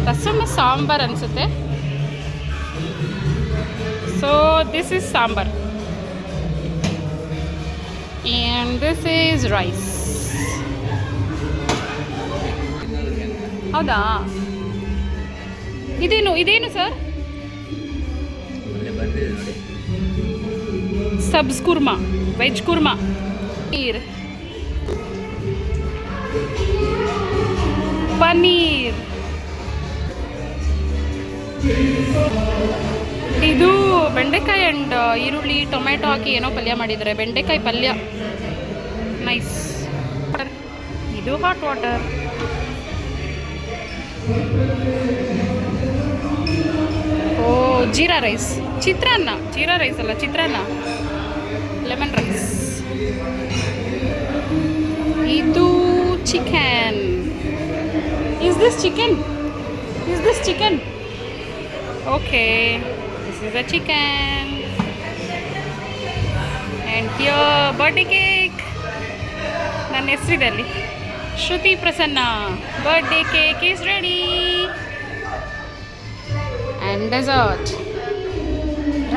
ರಸಮ್ ಸಾಂಬಾರ್ ಅನಿಸುತ್ತೆ. So this is sambar and this is rice. ಹೌದಾ? ಇದೇನು ಸರ್? ಸಬ್ಸ್ ಕುರ್ಮಾ, ವೆಜ್ ಕುರ್ಮಾ. ಪನ್ನೀರ್. ಇದು ಬೆಂಡೆಕಾಯಿ ಆ್ಯಂಡ್ ಈರುಳ್ಳಿ ಟೊಮೆಟೊ ಹಾಕಿ ಏನೋ ಪಲ್ಯ ಮಾಡಿದ್ದಾರೆ. ಬೆಂಡೆಕಾಯಿ ಪಲ್ಯ, ನೈಸ್. ಇದು ಹಾಟ್ ವಾಟರ್. ಓ ಜೀರಾ ರೈಸ್, ಚಿತ್ರಾನ್ನ. ಜೀರಾ ರೈಸ್ ಅಲ್ಲ, ಚಿತ್ರಾನ್ನ, ಲೆಮನ್ ರೈಸ್. ಇದು chicken. Is this chicken? Okay, this is a chicken. And here birthday cake. ನನ್ನ ಹೆಸರಿದಲ್ಲಿ Shruti Prasanna. Birthday cake is ready. And dessert,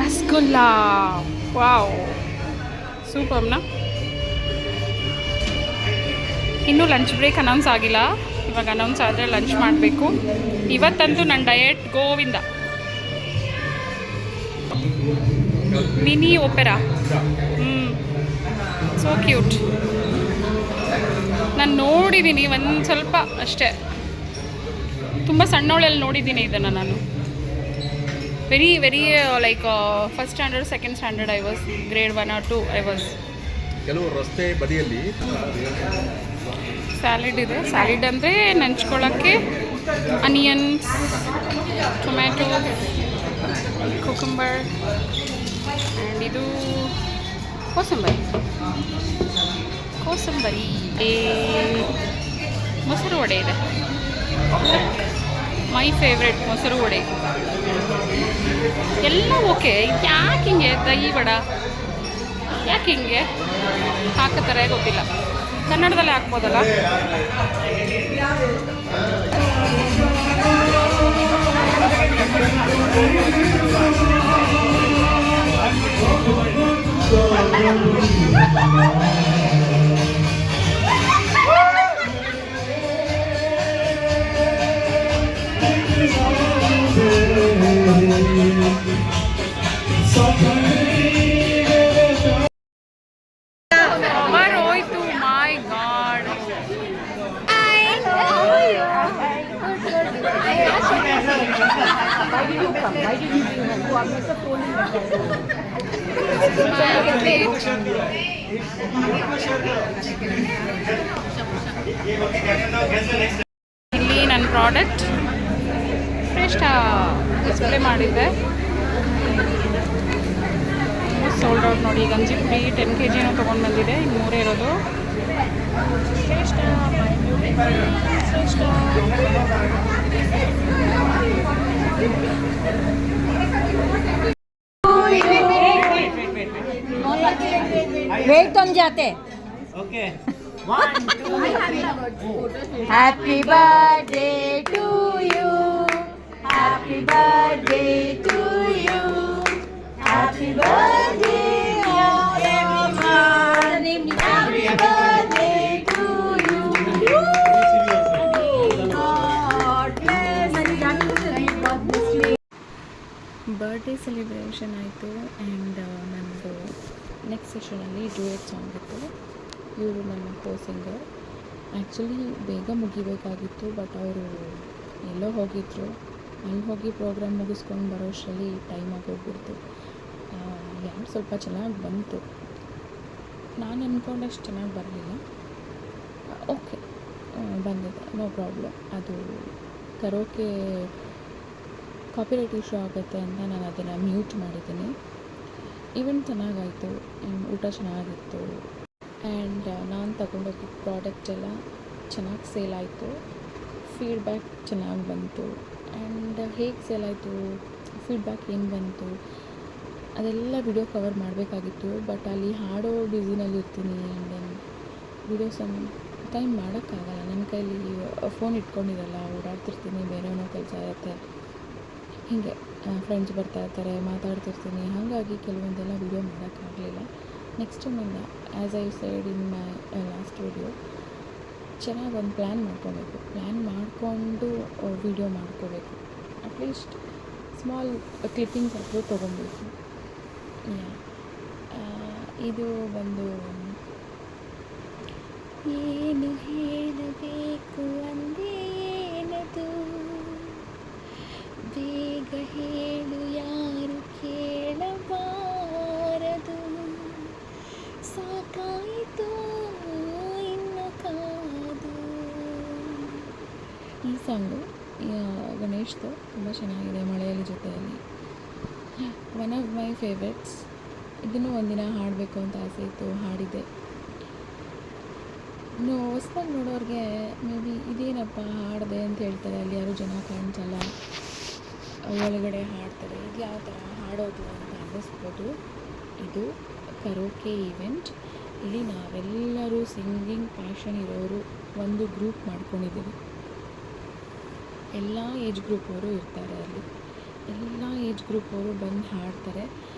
rasgulla. Wow, super ನಾ. ಇನ್ನೂ ಲಂಚ್ ಬ್ರೇಕ್ ಅನೌನ್ಸ್ ಆಗಿಲ್ಲ. ಇವಾಗ announce ಆದರೆ lunch ಮಾಡಬೇಕು. ಇವತ್ತಂತೂ ನನ್ನ diet Govinda. Mini opera. So cute. ನಾನು ನೋಡಿದ್ದೀನಿ ಒಂದು ಸ್ವಲ್ಪ ಅಷ್ಟೇ, ತುಂಬ ಸಣ್ಣವಳಲ್ಲಿ ನೋಡಿದ್ದೀನಿ ಇದನ್ನು ನಾನು. Very like first standard, second standard I was, grade 1 or 2 I was. ಕೆಲವು ರಸ್ತೆ ಬದಿಯಲ್ಲಿ ಸ್ಯಾಲಿಡ್ ಇದೆ. ಸ್ಯಾಲಿಡ್ ಅಂದರೆ ನೆಂಚ್ಕೊಳ್ಳೋಕ್ಕೆ ಅನಿಯನ್ಸ್, ಟೊಮ್ಯಾಟೊ, ಕುಕುಂಬರ್ ಆ್ಯಂಡ್ ಇದು ಕೋಸಂಬರಿ. ಮೊಸರು ವಡೆ ಇದೆ. ಮೈ ಫೇವ್ರೆಟ್ ಮೊಸರು ವಡೆ. ಎಲ್ಲ ಓಕೆ. ಯಾಕೆ ಹಿಂಗೆ ದಹಿ ವಡ ಯಾಕೆ ಹಿಂಗೆ ಹಾಕತ್ತಾರೆ ಗೊತ್ತಿಲ್ಲ. ಕನ್ನಡದಲ್ಲೇ ಹಾಕ್ಬೋದಲ್ಲ. ಬರೋಯ್ತು. ಮೈ ಗಾಡ್. ಇಲ್ಲಿ ನನ್ನ ಪ್ರಾಡಕ್ಟ್ ಶ್ರೇಷ್ಠ ಡಿಸ್ಪ್ಲೇ ಮಾಡಿದ್ದೆ. ಸೋಲ್ಡ್ ಔಟ್ ನೋಡಿ. ಗಂಜಿ ಪುಡಿ 10 kg ತೊಗೊಂಡು ಬಂದಿದೆ. ಇನ್ನು 3 ಇರೋದು. ಶ್ರೇಷ್ಠ वेट तुम जाते. Okay 1 2 happy birthday to you, happy birthday to you, happy birthday everyone, happy birthday to you. Birthday celebration ಆಯಿತು. ಆ್ಯಂಡ್ ನನ್ನದು ನೆಕ್ಸ್ಟ್ ಸೆಷನಲ್ಲಿ ಡ್ಯೂಯೆಟ್ ಸಾಂಗ್ ಇತ್ತು. ಇವರು ನನ್ನ ಕೋ ಸಿಂಗರ್. ಆ್ಯಕ್ಚುಲಿ ಬೇಗ ಮುಗಿಬೇಕಾಗಿತ್ತು, ಬಟ್ ಅವರು ಎಲ್ಲೋ ಹೋಗಿದ್ರು. ಅಲ್ಲಿ ಹೋಗಿ ಪ್ರೋಗ್ರಾಮ್ ಮುಗಿಸ್ಕೊಂಡು ಬರೋಷ್ಟರಲ್ಲಿ ಟೈಮ್ ಆಗೋಗ್ಬಿಡ್ತು. ಯಾರು ಸ್ವಲ್ಪ ಚೆನ್ನಾಗಿ ಬಂತು. ನಾನು ಅಂದ್ಕೊಂಡಷ್ಟು ಚೆನ್ನಾಗಿ ಬರಲಿಲ್ಲ. ಓಕೆ, ಬಂದಿದೆ, ನೋ ಪ್ರಾಬ್ಲಮ್. ಅದು ಕರೋಕೆ ಕಾಪಿರೈಟ್ ಇಶ್ಯೂ ಆಗುತ್ತೆ ಅಂತ ನಾನು ಅದನ್ನು ಮ್ಯೂಟ್ ಮಾಡಿದ್ದೀನಿ. ಈವೆಂಟ್ ಚೆನ್ನಾಗಾಯಿತು, ಊಟ ಚೆನ್ನಾಗಿತ್ತು. ಆ್ಯಂಡ್ ನಾನು ತಗೊಂಡೋಗಿದ್ದ ಪ್ರಾಡಕ್ಟ್ ಎಲ್ಲ ಚೆನ್ನಾಗಿ ಸೇಲ್ ಆಯಿತು. ಫೀಡ್ಬ್ಯಾಕ್ ಚೆನ್ನಾಗಿ ಬಂತು. ಆ್ಯಂಡ್ ಹೇಗೆ ಸೇಲ್ ಆಯಿತು, ಫೀಡ್ಬ್ಯಾಕ್ ಏನು ಬಂತು, ಅದೆಲ್ಲ ವಿಡಿಯೋ ಕವರ್ ಮಾಡಬೇಕಾಗಿತ್ತು. ಬಟ್ ಅಲ್ಲಿ ಹಾಡೋ ಬ್ಯುಸಿನಲ್ಲಿ ಇರ್ತೀನಿ. ಆ್ಯಂಡ್ ದೆನ್ ವಿಡಿಯೋಸ್ ಟೈಮ್ ಮಾಡೋಕ್ಕಾಗಲ್ಲ, ನನ್ನ ಕೈಲಿ ಫೋನ್ ಇಟ್ಕೊಂಡಿರಲ್ಲ, ಓಡಾಡ್ತಿರ್ತೀನಿ, ಬೇರೆಯವ್ರ ಕೆಲಸ ಇರುತ್ತೆ, ಹೀಗೆ ಫ್ರೆಂಡ್ಸ್ ಬರ್ತಾ ಇರ್ತಾರೆ, ಮಾತಾಡ್ತಿರ್ತೀನಿ. ಹಾಗಾಗಿ ಕೆಲವೊಂದೆಲ್ಲ ವಿಡಿಯೋ ಮಾಡೋಕ್ಕಾಗಲಿಲ್ಲ. ನೆಕ್ಸ್ಟ್ ಟೈಮಿಂದ as I said in my last video ಚೆನ್ನಾಗಿ ಒಂದು ಪ್ಲ್ಯಾನ್ ಮಾಡ್ಕೋಬೇಕು, ಪ್ಲ್ಯಾನ್ ಮಾಡಿಕೊಂಡು ವಿಡಿಯೋ ಮಾಡ್ಕೋಬೇಕು. ಅಟ್ಲೀಸ್ಟ್ ಸ್ಮಾಲ್ ಕ್ಲಿಪ್ಪಿಂಗ್ಸ್ ಆದರೂ ತೊಗೊಬೇಕು. ಇದು ಒಂದು ಏನು ಹೇಳಬೇಕು ಅಂದೇನದು, ಬೇಗ ಹೇಳು ಯಾರು ಕೇಳಬಾರದು, ಸಾಕಾಯಿತು ಇನ್ನು ಕಾದು. ಈ ಸಾಂಗು ಗಣೇಶ್ದು ತುಂಬ ಚೆನ್ನಾಗಿದೆ, ಮಳೆಯಲ್ಲಿ ಜೊತೆಯಲ್ಲಿ ಒನ್ ಆಫ್ ಮೈ ಫೇವ್ರೆಟ್ಸ್. ಇದನ್ನು ಒಂದಿನ ಹಾಡಬೇಕು ಅಂತ ಆಸೆ ಇತ್ತು, ಹಾಡಿದೆ. ಇನ್ನು ಹೊಸ್ದಾಗಿ ನೋಡೋರಿಗೆ ಮೇ ಬಿ ಇದೇನಪ್ಪ ಹಾಡಿದೆ ಅಂತ ಹೇಳ್ತಾರೆ, ಅಲ್ಲಿ ಯಾರೂ ಜನ ಕಾಣಿಸಲ್ಲ, ಒಳಗಡೆ ಹಾಡ್ತಾರೆ, ಇದು ಯಾವ ಥರ ಹಾಡೋದು ಅಂತ ಅನ್ನಿಸ್ಬೋದು. ಇದು ಕರೋಕೆ ಈವೆಂಟ್. ಇಲ್ಲಿ ನಾವೆಲ್ಲರೂ ಸಿಂಗಿಂಗ್ ಪ್ಯಾಷನ್ ಇರೋರು ಒಂದು ಗ್ರೂಪ್ ಮಾಡ್ಕೊಂಡಿದ್ದೀವಿ. ಎಲ್ಲ ಏಜ್ ಗ್ರೂಪ್ ಅವರು ಇರ್ತಾರೆ ಅಲ್ಲಿ, ಎಲ್ಲ ಏಜ್ ಗ್ರೂಪ್ ಅವರು ಬಂದು ಹಾಡ್ತಾರೆ.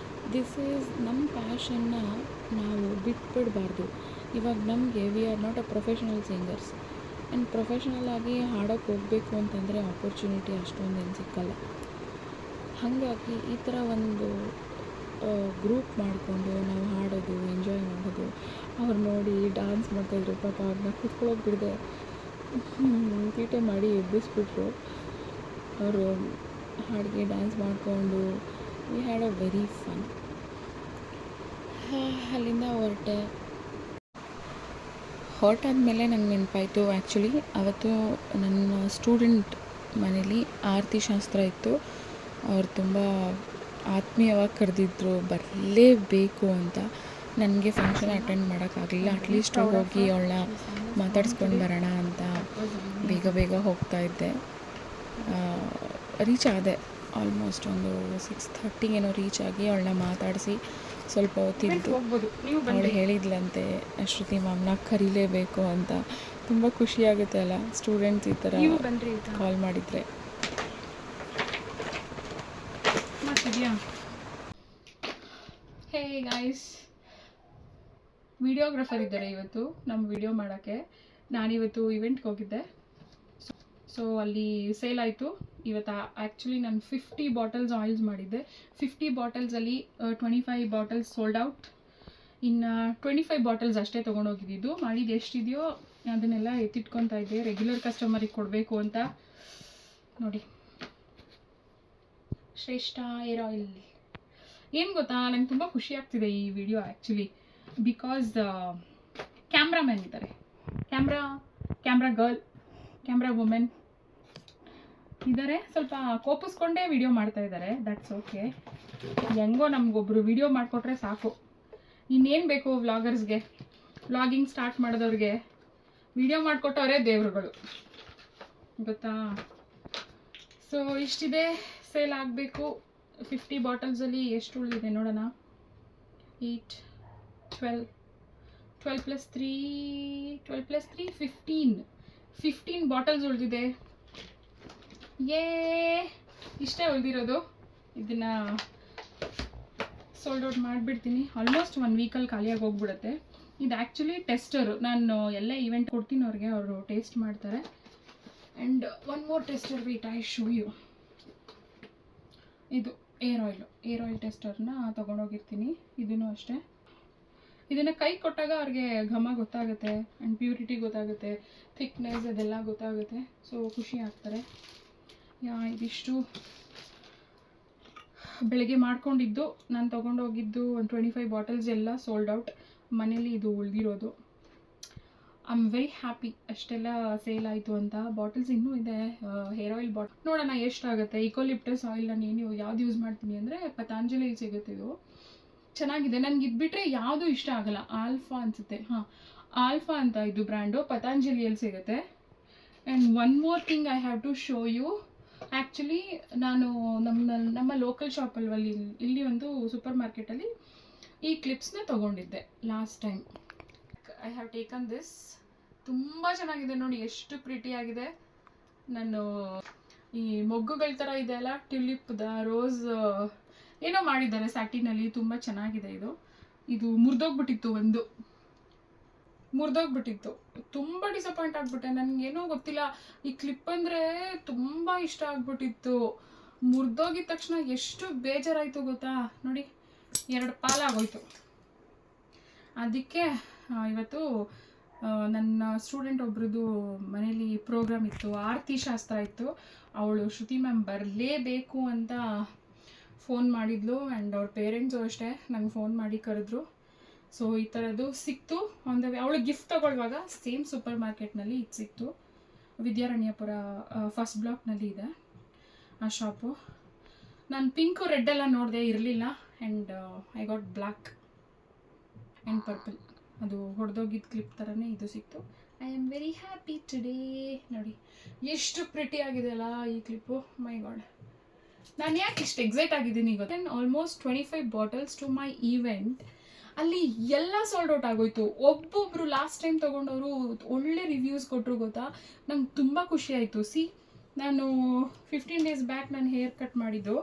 ದಿಸ್ ಈಸ್ ನಮ್ಮ ಪ್ಯಾಷನ್ನ ನಾವು ಬಿಟ್ಬಿಡಬಾರ್ದು. ಇವಾಗ ನಮಗೆ we are not a professional singers and professional ಆಗಿ ಹಾಡೋಕ್ಕೆ ಹೋಗಬೇಕು ಅಂತಂದರೆ ಆಪರ್ಚುನಿಟಿ ಅಷ್ಟೊಂದೇನು ಸಿಕ್ಕಲ್ಲ. ಹಾಗಾಗಿ ಈ ಥರ ಒಂದು ಗ್ರೂಪ್ ಮಾಡಿಕೊಂಡು ನಾವು ಹಾಡೋದು, ಎಂಜಾಯ್ ಮಾಡೋದು. ಅವ್ರು ನೋಡಿ ಡ್ಯಾನ್ಸ್ ಮಾಡ್ತಾಯಿದ್ರು, ಪಾಪ ಅವ್ರನ್ನ ಕೂತ್ಕೊಳ್ಳೋಕೆ ಬಿಡದೆ ತೀಟೆ ಮಾಡಿ ಎಬ್ಬಿಸ್ಬಿಟ್ರು. ಅವರು ಹಾಡಿಗೆ ಡ್ಯಾನ್ಸ್ ಮಾಡಿಕೊಂಡು we had a very fun. ಅಲ್ಲಿಂದ ಹೊರಟಾದ್ಮೇಲೆ ನಂಗೆ ನೆನಪಾಯಿತು, ಆ್ಯಕ್ಚುಲಿ ಅವತ್ತು ನನ್ನ ಸ್ಟೂಡೆಂಟ್ ಮನೇಲಿ ಆರತಿ ಶಾಸ್ತ್ರ ಇತ್ತು. ಅವ್ರು ತುಂಬ ಆತ್ಮೀಯವಾಗಿ ಕರೆದಿದ್ರು, ಬರಲೇಬೇಕು ಅಂತ. ನನಗೆ ಫಂಕ್ಷನ್ ಅಟೆಂಡ್ ಮಾಡೋಕ್ಕಾಗಲಿಲ್ಲ. ಅಟ್ಲೀಸ್ಟ್ ಹೋಗಿ ಅವಳನ್ನ ಮಾತಾಡ್ಸ್ಕೊಂಡು ಬರೋಣ ಅಂತ ಬೇಗ ಹೋಗ್ತಾಯಿದ್ದೆ. ರೀಚ್ ಆದೆ, ಆಲ್ಮೋಸ್ಟ್ ಒಂದು 6:30 ಏನೋ ರೀಚ್ ಆಗಿ ಅವಳನ್ನ ಮಾತಾಡಿಸಿ ಸ್ವಲ್ಪ ಹೊತ್ತಿದ್ದು ಅವಳು ಹೇಳಿದ್ಲಂತೆ ಶ್ರುತಿ ಮ್ಯಾಮ್ನ ಕರೀಲೇಬೇಕು ಅಂತ. ತುಂಬ ಖುಷಿಯಾಗುತ್ತೆ ಅಲ್ಲ ಸ್ಟೂಡೆಂಟ್ಸ್ ಈ ಥರ ಕಾಲ್ ಮಾಡಿದರೆ. ಹೇ ಗೈಸ್, ವಿಡಿಯೋಗ್ರಾಫರ್ ಇದ್ದಾರೆ ಇವತ್ತು ನಮ್ಮ ವಿಡಿಯೋ ಮಾಡೋಕ್ಕೆ. ನಾನಿವತ್ತು ಇವೆಂಟ್ಗೆ ಹೋಗಿದ್ದೆ. ಸೊ ಅಲ್ಲಿ ಸೇಲ್ ಆಯಿತು ಇವತ್ತು. ಆ್ಯಕ್ಚುಲಿ ನಾನು 50 ಬಾಟಲ್ಸ್ ಆಯಿಲ್ಸ್ ಮಾಡಿದ್ದೆ. 50 ಬಾಟಲ್ಸಲ್ಲಿ 25 ಬಾಟಲ್ಸ್ ಸೋಲ್ಡ್ ಔಟ್. ಇನ್ನು 25 ಬಾಟಲ್ಸ್ ಅಷ್ಟೇ ತೊಗೊಂಡೋಗಿದ್ದು. ಮಾಡಿದ್ದು ಎಷ್ಟಿದೆಯೋ ಅದನ್ನೆಲ್ಲ ಎತ್ತಿಟ್ಕೊತಾ ಇದ್ದೆ, ರೆಗ್ಯುಲರ್ ಕಸ್ಟಮರಿಗೆ ಕೊಡಬೇಕು ಅಂತ. ನೋಡಿ, ಶ್ರೇಷ್ಠ ಏರ್ ಆಯಿಲ್. ಏನು ಗೊತ್ತಾ, ನಂಗೆ ತುಂಬ ಖುಷಿ ಆಗ್ತಿದೆ ಈ ವಿಡಿಯೋ ಆ್ಯಕ್ಚುಲಿ, ಬಿಕಾಸ್ ಕ್ಯಾಮ್ರಾಮ್ಯಾನ್ ಇದ್ದಾರೆ, ಕ್ಯಾಮ್ರಾ ಗರ್ಲ್, ಕ್ಯಾಮ್ರಾ ವುಮೆನ್ ಇದ್ದಾರೆ. ಸ್ವಲ್ಪ ಕೋಪಿಸ್ಕೊಂಡೇ ವಿಡಿಯೋ ಮಾಡ್ತಾ ಇದ್ದಾರೆ. That's okay. ಹೆಂಗೋ ನಮಗೊಬ್ಬರು ವಿಡಿಯೋ ಮಾಡಿಕೊಟ್ರೆ ಸಾಕು. ಇನ್ನೇನು ಬೇಕು ವ್ಲಾಗರ್ಸ್ಗೆ, ವ್ಲಾಗಿಂಗ್ ಸ್ಟಾರ್ಟ್ ಮಾಡಿದವ್ರಿಗೆ ವಿಡಿಯೋ ಮಾಡಿಕೊಟ್ಟವರೇ ದೇವರುಗಳು, ಗೊತ್ತಾ. ಸೊ ಇಷ್ಟಿದೆ, ಸೇಲ್ ಆಗಬೇಕು. 50 ಬಾಟಲ್ಸಲ್ಲಿ ಎಷ್ಟು ಉಳಿದಿದೆ ನೋಡೋಣ. 8, 12 + 3 15 ಬಾಟಲ್ಸ್ ಉಳಿದಿದೆ. ಇಷ್ಟೇ ಉಳಿದಿರೋದು. ಇದನ್ನು ಸೋಲ್ಡ್ ಔಟ್ ಮಾಡಿಬಿಡ್ತೀನಿ. ಆಲ್ಮೋಸ್ಟ್ 1 ವೀಕಲ್ಲಿ ಖಾಲಿಯಾಗಿ ಹೋಗ್ಬಿಡುತ್ತೆ. ಇದು ಆ್ಯಕ್ಚುಲಿ ಟೆಸ್ಟರು. ನಾನು ಎಲ್ಲ ಈವೆಂಟ್ ಕೊಡ್ತೀನಿ ಅವ್ರಿಗೆ, ಅವರು ಟೇಸ್ಟ್ ಮಾಡ್ತಾರೆ. And one more tester, wait I show you. ಇದು ಏರ್ ಆಯಿಲ್ ಟೆಸ್ಟರ್ನ ತೊಗೊಂಡೋಗಿರ್ತೀನಿ. ಇದೂ ಅಷ್ಟೇ. ಇದನ್ನು ಕೈ ಕೊಟ್ಟಾಗ ಅವ್ರಿಗೆ ಘಮ ಗೊತ್ತಾಗುತ್ತೆ ಆ್ಯಂಡ್ ಪ್ಯೂರಿಟಿ ಗೊತ್ತಾಗುತ್ತೆ, ಥಿಕ್ನೆಸ್ ಅದೆಲ್ಲ ಗೊತ್ತಾಗುತ್ತೆ. ಸೊ ಖುಷಿ ಆಗ್ತಾರೆ. ಇದಿಷ್ಟು ಬೆಳಗ್ಗೆ ಮಾಡ್ಕೊಂಡಿದ್ದು. ನಾನು ತೊಗೊಂಡೋಗಿದ್ದು ಒಂದು 25 ಬಾಟಲ್ಸ್ ಎಲ್ಲ ಸೋಲ್ಡ್ ಔಟ್. ಮನೇಲಿ ಇದು ಉಳಿದಿರೋದು. ಐ ಆಮ್ ವೆರಿ ಹ್ಯಾಪಿ ಅಷ್ಟೆಲ್ಲ ಸೇಲ್ ಆಯಿತು ಅಂತ. ಬಾಟಲ್ಸ್ ಇನ್ನೂ ಇದೆ. ಹೇರ್ ಆಯಿಲ್ ಬಾಟಲ್ ನೋಡೋಣ ಎಷ್ಟಾಗುತ್ತೆ. ಇಕೋಲಿಪ್ಟಸ್ ಆಯಿಲ್ ನಾನು ಯಾವ್ದು ಯೂಸ್ ಮಾಡ್ತೀನಿ ಅಂದರೆ ಪತಾಂಜಲಿಯಲ್ಲಿ ಸಿಗುತ್ತೆ. ಇದು ಚೆನ್ನಾಗಿದೆ. ನನಗೆ ಇದು ಬಿಟ್ಟರೆ ಯಾವುದೂ ಇಷ್ಟ ಆಗಲ್ಲ. ಆಲ್ಫಾ ಅನಿಸುತ್ತೆ, ಆಲ್ಫಾ ಅಂತ ಇದು ಬ್ರ್ಯಾಂಡು, ಪತಾಂಜಲಿಯಲ್ಲಿ ಸಿಗುತ್ತೆ. And one more thing I have to show you. Actually ನಾನು ನಮ್ಮ ಲೋಕಲ್ ಶಾಪಲ್ಲಿ ಇಲ್ಲಿ ಒಂದು ಸೂಪರ್ ಮಾರ್ಕೆಟಲ್ಲಿ ಈ ಕ್ಲಿಪ್ಸ್ನ ತೊಗೊಂಡಿದ್ದೆ last time. I have taken this. ತುಂಬ ಚೆನ್ನಾಗಿದೆ ನೋಡಿ, ಎಷ್ಟು ಪ್ರಿಟಿ ಆಗಿದೆ. ನಾನು ಈ ಮೊಗ್ಗುಗಳ ಥರ ಇದೆ ಅಲ್ಲ, ಟ್ಯುಲಿಪ್ದ ರೋಸ್ ಏನೋ ಮಾಡಿದ್ದಾರೆ ಸ್ಯಾಟಿನಲ್ಲಿ, ತುಂಬ ಚೆನ್ನಾಗಿದೆ ಇದು. ಇದು ಮುರಿದೋಗ್ಬಿಟ್ಟಿತ್ತು. ತುಂಬ ಡಿಸಪಾಯಿಂಟ್ ಆಗಿಬಿಟ್ಟೆ. ನನಗೇನೋ ಗೊತ್ತಿಲ್ಲ, ಈ ಕ್ಲಿಪ್ ಅಂದರೆ ತುಂಬ ಇಷ್ಟ ಆಗ್ಬಿಟ್ಟಿತ್ತು. ಮುರಿದೋಗಿದ ತಕ್ಷಣ ಎಷ್ಟು ಬೇಜಾರಾಯಿತು ಗೊತ್ತಾ. ನೋಡಿ 2 ಪಾಲಾಗೋಯ್ತು. ಅದಕ್ಕೆ ಇವತ್ತು ನನ್ನ ಸ್ಟೂಡೆಂಟ್ ಒಬ್ರದ್ದು ಮನೇಲಿ ಪ್ರೋಗ್ರಾಮ್ ಇತ್ತು, ಆರತಿ ಶಾಸ್ತ್ರ ಇತ್ತು. ಅವಳು ಶ್ರುತಿ ಮ್ಯಾಮ್ ಬರಲೇಬೇಕು ಅಂತ ಫೋನ್ ಮಾಡಿದ್ಲು. ಆ್ಯಂಡ್ ಅವ್ರ ಪೇರೆಂಟ್ಸು ಅಷ್ಟೇ ನಂಗೆ ಫೋನ್ ಮಾಡಿ ಕರೆದ್ರು. ಸೊ ಈ ಥರದ್ದು ಸಿಕ್ತು ಆನ್ ದ ವೇ. ಅವಳು ಗಿಫ್ಟ್ ತೊಗೊಳ್ಳುವಾಗ ಸೇಮ್ ಸೂಪರ್ ಮಾರ್ಕೆಟ್ನಲ್ಲಿ ಇದು ಸಿಕ್ತು. ವಿದ್ಯಾರಣ್ಯಪುರ ಫಸ್ಟ್ ಬ್ಲಾಕ್ನಲ್ಲಿ ಇದೆ ಆ ಶಾಪು. ನಾನು ಪಿಂಕು ರೆಡ್ ಎಲ್ಲ ನೋಡಿದೆ, ಇರಲಿಲ್ಲ. And I got black and purple. ಅದು ಹೊಡೆದೋಗಿದ್ದ ಕ್ಲಿಪ್ ಥರನೇ ಇದು ಸಿಕ್ತು. I am very happy today. ನೋಡಿ ಎಷ್ಟು ಪ್ರಿಟಿ ಆಗಿದೆ ಅಲ್ಲ ಈ ಕ್ಲಿಪ್ಪು. ಮೈ ಗಾಡ್, ನಾನು ಯಾಕೆ ಇಷ್ಟು ಎಕ್ಸೈಟ್ ಆಗಿದ್ದೀನಿ ಗೊತ್ತಾ. Almost 25 bottles to my event. ಅಲ್ಲಿ ಎಲ್ಲ ಸೋಲ್ಡ್ ಔಟ್ ಆಗೋಯ್ತು. ಒಬ್ಬೊಬ್ಬರು ಲಾಸ್ಟ್ ಟೈಮ್ ತೊಗೊಂಡವರು ಒಳ್ಳೆ ರಿವ್ಯೂಸ್ ಕೊಟ್ಟರು ಗೊತ್ತಾ. ನಂಗೆ ತುಂಬ ಖುಷಿ ಆಯಿತು. ನಾನು 15 days ಬ್ಯಾಕ್ ನಾನು ಹೇರ್ ಕಟ್ ಮಾಡಿದ್ದು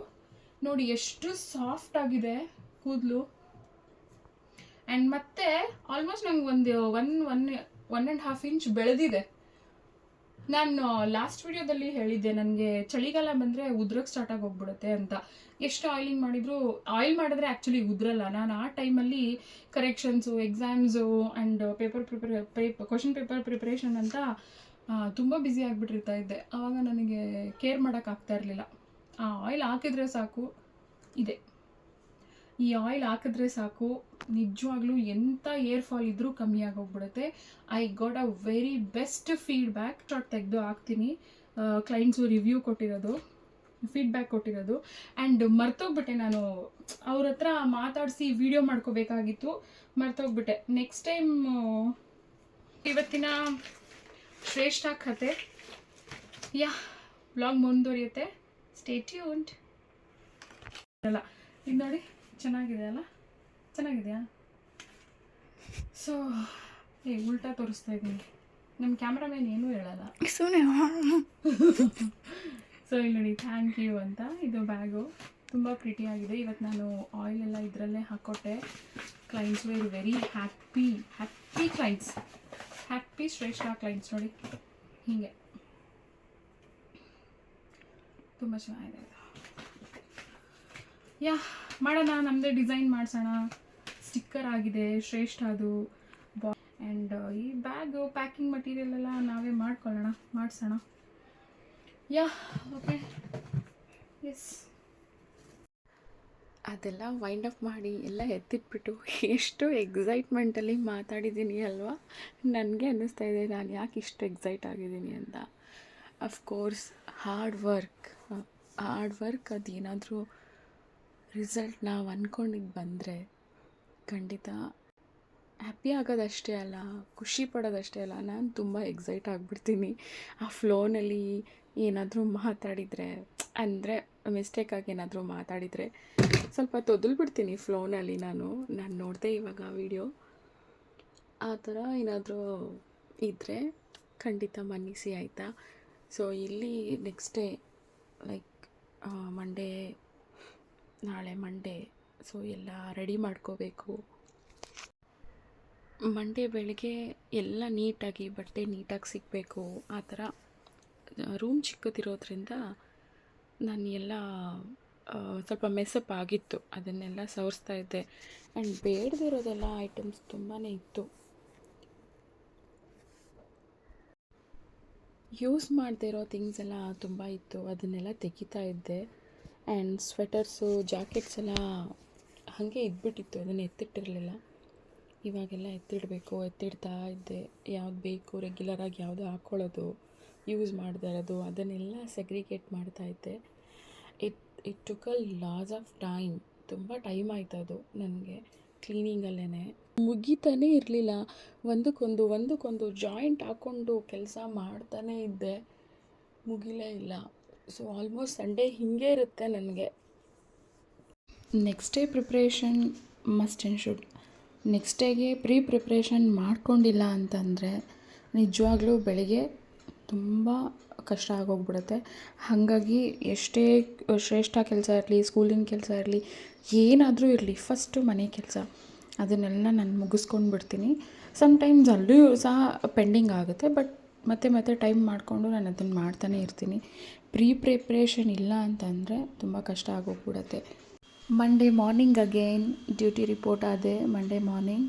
ನೋಡಿ, ಎಷ್ಟು ಸಾಫ್ಟ್ ಆಗಿದೆ ಕೂದಲು. ಆ್ಯಂಡ್ ಮತ್ತೆ ಆಲ್ಮೋಸ್ಟ್ ನಂಗೆ ಒಂದು 1.5 inch ಬೆಳೆದಿದೆ. ನಾನು ಲಾಸ್ಟ್ ವಿಡಿಯೋದಲ್ಲಿ ಹೇಳಿದ್ದೆ ನನಗೆ ಚಳಿಗಾಲ ಬಂದರೆ ಉದ್ರಕ್ಕೆ ಸ್ಟಾರ್ಟ್ ಆಗಿ ಹೋಗ್ಬಿಡುತ್ತೆ ಅಂತ. ಎಷ್ಟು ಆಯಿಲಿಂಗ್ ಮಾಡಿದ್ರು, ಆಯಿಲ್ ಮಾಡಿದ್ರೆ ಆ್ಯಕ್ಚುಲಿ ಉದ್ರಲ್ಲ. ನಾನು ಆ ಟೈಮಲ್ಲಿ corrections, exams and question paper preparation ಅಂತ ತುಂಬ ಬ್ಯುಸಿ ಆಗಿಬಿಟ್ಟಿರ್ತಾ ಇದ್ದೆ. ಆವಾಗ ನನಗೆ ಕೇರ್ ಮಾಡೋಕ್ಕಾಗ್ತಾ ಇರಲಿಲ್ಲ. ಆ ಆಯಿಲ್ ಹಾಕಿದ್ರೆ ಸಾಕು, ಈ ಆಯಿಲ್ ಹಾಕಿದ್ರೆ ಸಾಕು, ನಿಜವಾಗ್ಲೂ ಎಂಥ ಏರ್ ಫಾಲ್ ಇದ್ದರೂ ಕಮ್ಮಿ ಆಗೋಗ್ಬಿಡುತ್ತೆ. I got a very best feedback. Short ತೆಗೆದು ಹಾಕ್ತೀನಿ, ಕ್ಲೈಂಟ್ಸು ರಿವ್ಯೂ ಕೊಟ್ಟಿರೋದು, ಫೀಡ್ಬ್ಯಾಕ್ ಕೊಟ್ಟಿರೋದು. ಆ್ಯಂಡ್ ಮರ್ತೋಗ್ಬಿಟ್ಟೆ, ನಾನು ಅವ್ರ ಹತ್ರ ಮಾತಾಡಿಸಿ ವಿಡಿಯೋ ಮಾಡ್ಕೋಬೇಕಾಗಿತ್ತು, ಮರ್ತೋಗ್ಬಿಟ್ಟೆ. ನೆಕ್ಸ್ಟ್ ಟೈಮ್ ಇವತ್ತಿನ ಶ್ರೇಷ್ಠ ಕತೆ ವ್ಲಾಗ್ ಮುಂದುವರಿಯುತ್ತೆ. Stay tuned. ಅಲ್ಲ ಇದು ನೋಡಿ, ಚೆನ್ನಾಗಿದೆ ಅಲ್ಲ, ಚೆನ್ನಾಗಿದೆಯಾ? ಸೊ ಉಲ್ಟಾ ತೋರಿಸ್ತಾ ಇದ್ದೀನಿ, ನಮ್ಮ ಕ್ಯಾಮ್ರಾಮನ್ ಏನೂ ಹೇಳಲ್ಲ. ಸೊ ಇಲ್ಲಿ ನೋಡಿ, ಥ್ಯಾಂಕ್ ಯು ಅಂತ. ಇದು ಬ್ಯಾಗು ತುಂಬ ಪ್ರಿಟಿಯಾಗಿದೆ. ಇವತ್ತು ನಾನು ಆಯಿಲ್ ಎಲ್ಲ ಇದರಲ್ಲೇ ಹಾಕ್ಕೊಟ್ಟೆ. Clients were very happy clients, happy Shreshta clients. ನೋಡಿ ಹೀಗೆ ತುಂಬ ಚೆನ್ನಾಗಿದೆ. ಮಾಡೋಣ, ನಮ್ಮದೇ ಡಿಸೈನ್ ಮಾಡಿಸೋಣ. ಸ್ಟಿಕ್ಕರ್ ಆಗಿದೆ ಶ್ರೇಷ್ಠ ಅದು. ಆ್ಯಂಡ್ ಈ ಬ್ಯಾಗು ಪ್ಯಾಕಿಂಗ್ ಮಟೀರಿಯಲ್ ಎಲ್ಲ ನಾವೇ ಮಾಡಿಸೋಣ. Okay, yes. ಅದೆಲ್ಲ ವೈಂಡ್ ಅಪ್ ಮಾಡಿ ಎಲ್ಲ ಎತ್ತಿಟ್ಬಿಟ್ಟು ಎಷ್ಟು ಎಕ್ಸೈಟ್ಮೆಂಟಲ್ಲಿ ಮಾತಾಡಿದ್ದೀನಿ ಅಲ್ವಾ. ನನಗೆ ಅನ್ನಿಸ್ತಾ ಇದೆ ನಾನು ಯಾಕೆ ಇಷ್ಟು ಎಕ್ಸೈಟ್ ಆಗಿದ್ದೀನಿ ಅಂತ. ಅಫ್ಕೋರ್ಸ್ ಹಾರ್ಡ್ ವರ್ಕ್ ಅದೇನಾದರೂ ರಿಸಲ್ಟ್ ನಾವು ಅಂದ್ಕೊಂಡಿದ್ದು ಬಂದರೆ ಖಂಡಿತ ಹ್ಯಾಪಿ ಆಗೋದಷ್ಟೇ ಅಲ್ಲ, ಖುಷಿ ಪಡೋದಷ್ಟೇ ಅಲ್ಲ, ನಾನು ತುಂಬ ಎಕ್ಸೈಟ್ ಆಗಿಬಿಡ್ತೀನಿ. ಆ ಫ್ಲೋನಲ್ಲಿ ಏನಾದರೂ ಮಾತಾಡಿದರೆ, ಅಂದರೆ ಮಿಸ್ಟೇಕಾಗಿ ಏನಾದರೂ ಮಾತಾಡಿದರೆ ಸ್ವಲ್ಪ ತೊದಲ್ಬಿಡ್ತೀನಿ ಫ್ಲೋನಲ್ಲಿ. ನಾನು ನೋಡಿದೆ ಇವಾಗ ವಿಡಿಯೋ. ಆ ಥರ ಏನಾದರೂ ಇದ್ದರೆ ಖಂಡಿತ ಮನ್ನಿಸಿ, ಆಯಿತಾ. ಸೊ ಇಲ್ಲಿ ನೆಕ್ಸ್ಟ್ ಡೇ ಲೈಕ್ ನಾಳೆ ಮಂಡೇ. ಸೊ ಎಲ್ಲ ರೆಡಿ ಮಾಡ್ಕೋಬೇಕು. ಮಂಡೇ ಬೆಳಗ್ಗೆ ಎಲ್ಲ ನೀಟಾಗಿ ಬಟ್ಟೆ ನೀಟಾಗಿ ಸಿಗಬೇಕು. ಆ ಥರ ರೂಮ್ ಚಿಕ್ಕದಿರೋದ್ರಿಂದ ನಾನು ಎಲ್ಲ ಸ್ವಲ್ಪ ಮೆಸಪ್ ಆಗಿತ್ತು, ಅದನ್ನೆಲ್ಲ ಸವರಿಸ್ತಾ ಇದ್ದೆ. ಆ್ಯಂಡ್ ಬೇಡದಿರೋದೆಲ್ಲ ಐಟಮ್ಸ್ ತುಂಬಾ ಇತ್ತು. ಯೂಸ್ ಮಾಡದೇ ಇರೋ ಥಿಂಗ್ಸ್ ಎಲ್ಲ ತುಂಬ ಇತ್ತು, ಅದನ್ನೆಲ್ಲ ತೆಗಿತಾ ಇದ್ದೆ. ಆ್ಯಂಡ್ ಸ್ವೆಟರ್ಸು, ಜಾಕೆಟ್ಸ್ ಎಲ್ಲ ಹಾಗೆ ಇದ್ಬಿಟ್ಟಿತ್ತು, ಅದನ್ನು ಎತ್ತಿಟ್ಟಿರಲಿಲ್ಲ. ಇವಾಗೆಲ್ಲ ಎತ್ತಿಡ್ತಾ ಇದ್ದೆ. ಯಾವ್ದು ಬೇಕು ರೆಗ್ಯುಲರಾಗಿ ಯಾವುದು ಹಾಕ್ಕೊಳ್ಳೋದು, ಯೂಸ್ ಮಾಡದೇ ಇರೋದು, ಅದನ್ನೆಲ್ಲ ಸೆಗ್ರಿಗೇಟ್ ಮಾಡ್ತಾಯಿದ್ದೆ. It took a loss of time. ತುಂಬ ಟೈಮ್ ಆಯ್ತು ಅದು ನನಗೆ ಕ್ಲೀನಿಂಗಲ್ಲೇ. ಮುಗಿತಾನೇ ಇರಲಿಲ್ಲ. ಒಂದಕ್ಕೊಂದು ಜಾಯಿಂಟ್ ಹಾಕ್ಕೊಂಡು ಕೆಲಸ ಮಾಡ್ತಾನೇ ಇದ್ದೆ, ಮುಗಿಲೇ ಇಲ್ಲ. ಸೊ ಆಲ್ಮೋಸ್ಟ್ ಸಂಡೇ ಹೀಗೆ ಇರುತ್ತೆ ನನಗೆ. Next day preparation must and should. Next ಡೇಗೆ ಪ್ರಿಪ್ರೇಷನ್ ಮಾಡ್ಕೊಂಡಿಲ್ಲ ಅಂತಂದರೆ ನಿಜವಾಗ್ಲೂ ಬೆಳಗ್ಗೆ ತುಂಬ ಕಷ್ಟ ಆಗೋಗ್ಬಿಡುತ್ತೆ. ಹಾಗಾಗಿ ಎಷ್ಟೇ ಶ್ರೇಷ್ಠ ಕೆಲಸ ಇರಲಿ, ಸ್ಕೂಲಿನ ಕೆಲಸ ಇರಲಿ, ಏನಾದರೂ ಇರಲಿ, ಫಸ್ಟು ಮನೆ ಕೆಲಸ ಅದನ್ನೆಲ್ಲ ನಾನು ಮುಗಿಸ್ಕೊಂಡು ಬಿಡ್ತೀನಿ. ಸಮ್ಟೈಮ್ಸ್ ಅಲ್ಲೂ ಸಹ ಪೆಂಡಿಂಗ್ ಆಗುತ್ತೆ, ಬಟ್ ಮತ್ತೆ ಟೈಮ್ ಮಾಡಿಕೊಂಡು ನಾನು ಅದನ್ನು ಮಾಡ್ತಾನೆ ಇರ್ತೀನಿ. ಪ್ರಿಪ್ರೇಷನ್ ಇಲ್ಲ ಅಂತಂದರೆ ತುಂಬ ಕಷ್ಟ ಆಗೋಗ್ಬಿಡುತ್ತೆ. Monday morning again duty report ಆದೆ ಮಂಡೇ ಮಾರ್ನಿಂಗ್.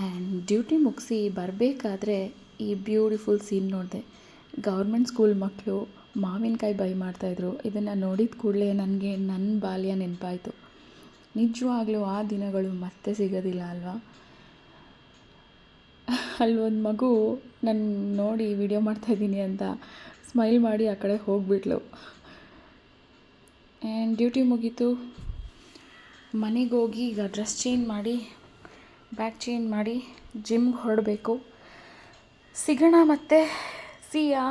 ಆ್ಯಂಡ್ ಡ್ಯೂಟಿ ಮುಗಿಸಿ ಬರಬೇಕಾದ್ರೆ ಈ ಬ್ಯೂಟಿಫುಲ್ ಸೀನ್ ನೋಡಿದೆ. ಗೌರ್ಮೆಂಟ್ ಸ್ಕೂಲ್ ಮಕ್ಕಳು ಮಾವಿನಕಾಯಿ ಬೈ ಮಾಡ್ತಾಯಿದ್ರು. ಇದನ್ನು ನೋಡಿದ ಕೂಡಲೇ ನನಗೆ ನನ್ನ ಬಾಲ್ಯ ನೆನಪಾಯಿತು. ನಿಜವಾಗ್ಲೂ ಆ ದಿನಗಳು ಮತ್ತೆ ಸಿಗೋದಿಲ್ಲ ಅಲ್ವಾ. ಅಲ್ಲೊಂದು ಮಗು ನನ್ನ ನೋಡಿ ವಿಡಿಯೋ ಮಾಡ್ತಾಯಿದ್ದೀನಿ ಅಂತ ಸ್ಮೈಲ್ ಮಾಡಿ ಆ ಕಡೆ ಹೋಗಿಬಿಟ್ಲು. ಆ್ಯಂಡ್ ಡ್ಯೂಟಿ ಮುಗೀತು. ಮನೆಗೆ ಹೋಗಿ ಈಗ ಡ್ರೆಸ್ ಚೇಂಜ್ ಮಾಡಿ, ಬ್ಯಾಗ್ ಚೇಂಜ್ ಮಾಡಿ ಜಿಮ್ಗೆ ಹೊರಡಬೇಕು. ಸಿಗೋಣ ಮತ್ತೆ. ಸಿ ಯಾ.